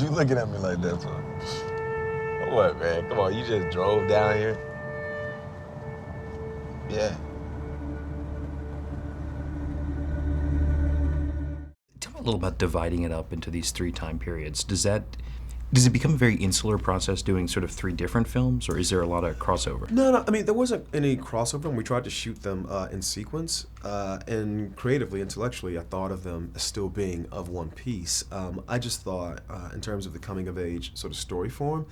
What you looking at me like that for? What, man? Come on, you just drove down here? Yeah. Tell me a little about dividing it up into these 3 time periods. Does it become a very insular process doing sort of 3 different films, or is there a lot of crossover? No, I mean, there wasn't any crossover, and we tried to shoot them in sequence. And creatively, intellectually, I thought of them as still being of one piece. I just thought, in terms of the coming-of-age sort of story form,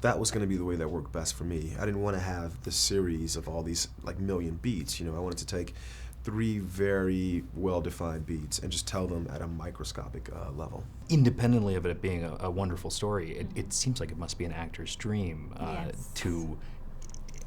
that was going to be the way that worked best for me. I didn't want to have the series of all these, like, million beats. You know, I wanted to take 3 very well-defined beats and just tell them at a microscopic level. Independently of it being a wonderful story, it seems like it must be an actor's dream to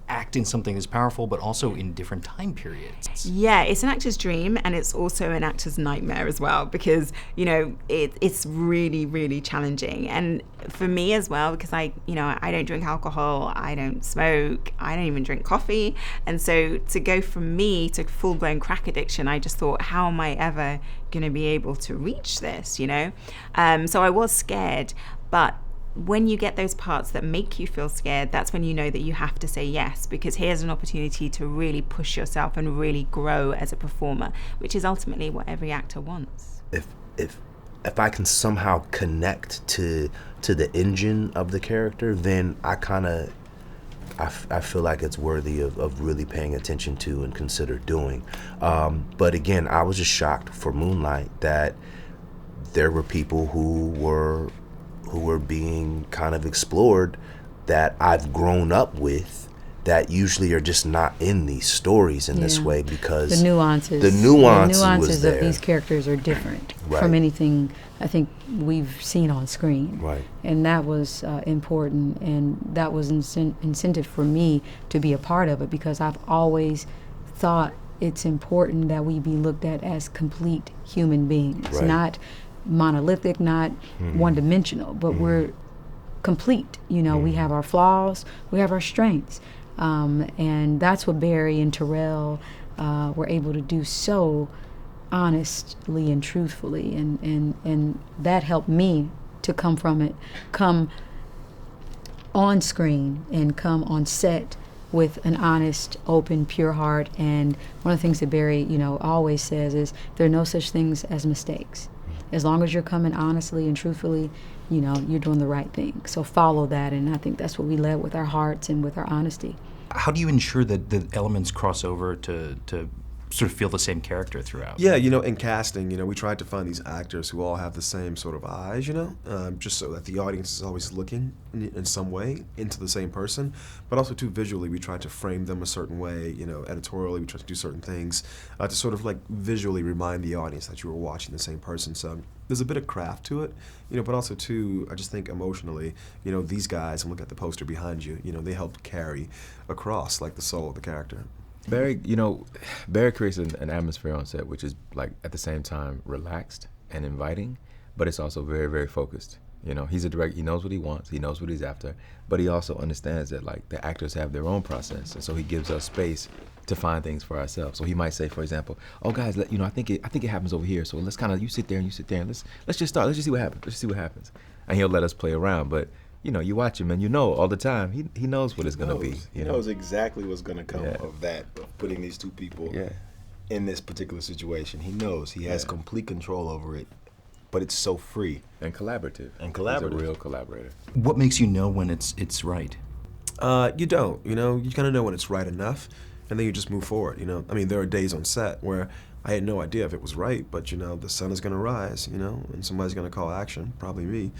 act in something that's powerful, but also in different time periods. Yeah, it's an actor's dream, and it's also an actor's nightmare as well, because, you know, it's really, really challenging. And for me as well, because I don't drink alcohol, I don't smoke, I don't even drink coffee. And so to go from me to full-blown crack addiction, I just thought, how am I ever going to be able to reach this, you know? So I was scared, but when you get those parts that make you feel scared, that's when you know that you have to say yes, because here's an opportunity to really push yourself and really grow as a performer, which is ultimately what every actor wants. If I can somehow connect to the engine of the character, then I feel like it's worthy of really paying attention to and consider doing. But again, I was just shocked for Moonlight that there were people who were being kind of explored that I've grown up with that usually are just not in these stories in this way, because the nuances was there. Of these characters are different from anything I think we've seen on screen. Right. And that was important, and that was incentive for me to be a part of it, because I've always thought it's important that we be looked at as complete human beings, not monolithic, not one-dimensional, but we're complete. You know, we have our flaws, we have our strengths, and that's what Barry and Tarell were able to do so honestly and truthfully, and that helped me to come on screen and come on set with an honest, open, pure heart. And one of the things that Barry, you know, always says is there are no such things as mistakes. As long as you're coming honestly and truthfully, you know, you're doing the right thing. So follow that, and I think that's what we led with our hearts and with our honesty. How do you ensure that the elements cross over to sort of feel the same character throughout? Yeah, you know, in casting, you know, we tried to find these actors who all have the same sort of eyes, you know, just so that the audience is always looking in some way into the same person, but also too visually we tried to frame them a certain way, you know, editorially we tried to do certain things to sort of like visually remind the audience that you were watching the same person. So there's a bit of craft to it, you know, but also too, I just think emotionally, you know, these guys, and look at the poster behind you, you know, they helped carry across like the soul of the character. Barry creates an atmosphere on set which is, like, at the same time relaxed and inviting, but it's also very, very focused. You know, he's a director, he knows what he wants, he knows what he's after, but he also understands that, like, the actors have their own process, and so he gives us space to find things for ourselves. So he might say, for example, oh guys, you know, I think it happens over here, so let's kind of, you sit there and you sit there, and let's just start, let's just see what happens. And he'll let us play around, but you know, you watch him and you know all the time, he knows what it's going to be. He knows exactly what's going to come of that, of putting these two people in this particular situation. He knows he has complete control over it, but it's so free. And collaborative. He's a real collaborator. What makes you know when it's right? You don't, you know, you kind of know when it's right enough, and then you just move forward, you know. I mean, there are days on set where I had no idea if it was right, but, you know, the sun is going to rise, you know, and somebody's going to call action, probably me.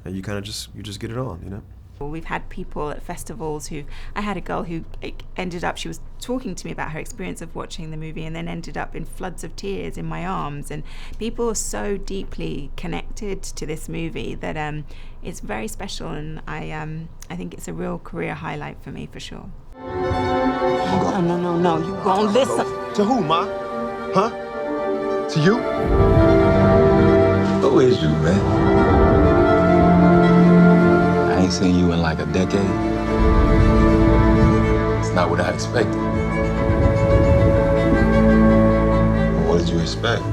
And you kind of just get it on, you know? We've had people at festivals I had a girl who ended up, she was talking to me about her experience of watching the movie and then ended up in floods of tears in my arms. And people are so deeply connected to this movie that it's very special, and I think it's a real career highlight for me, for sure. No, you gonna listen. To who, Ma? Huh? To you? Who is you, man? I ain't seen you in like a decade. It's not what I expected. What did you expect?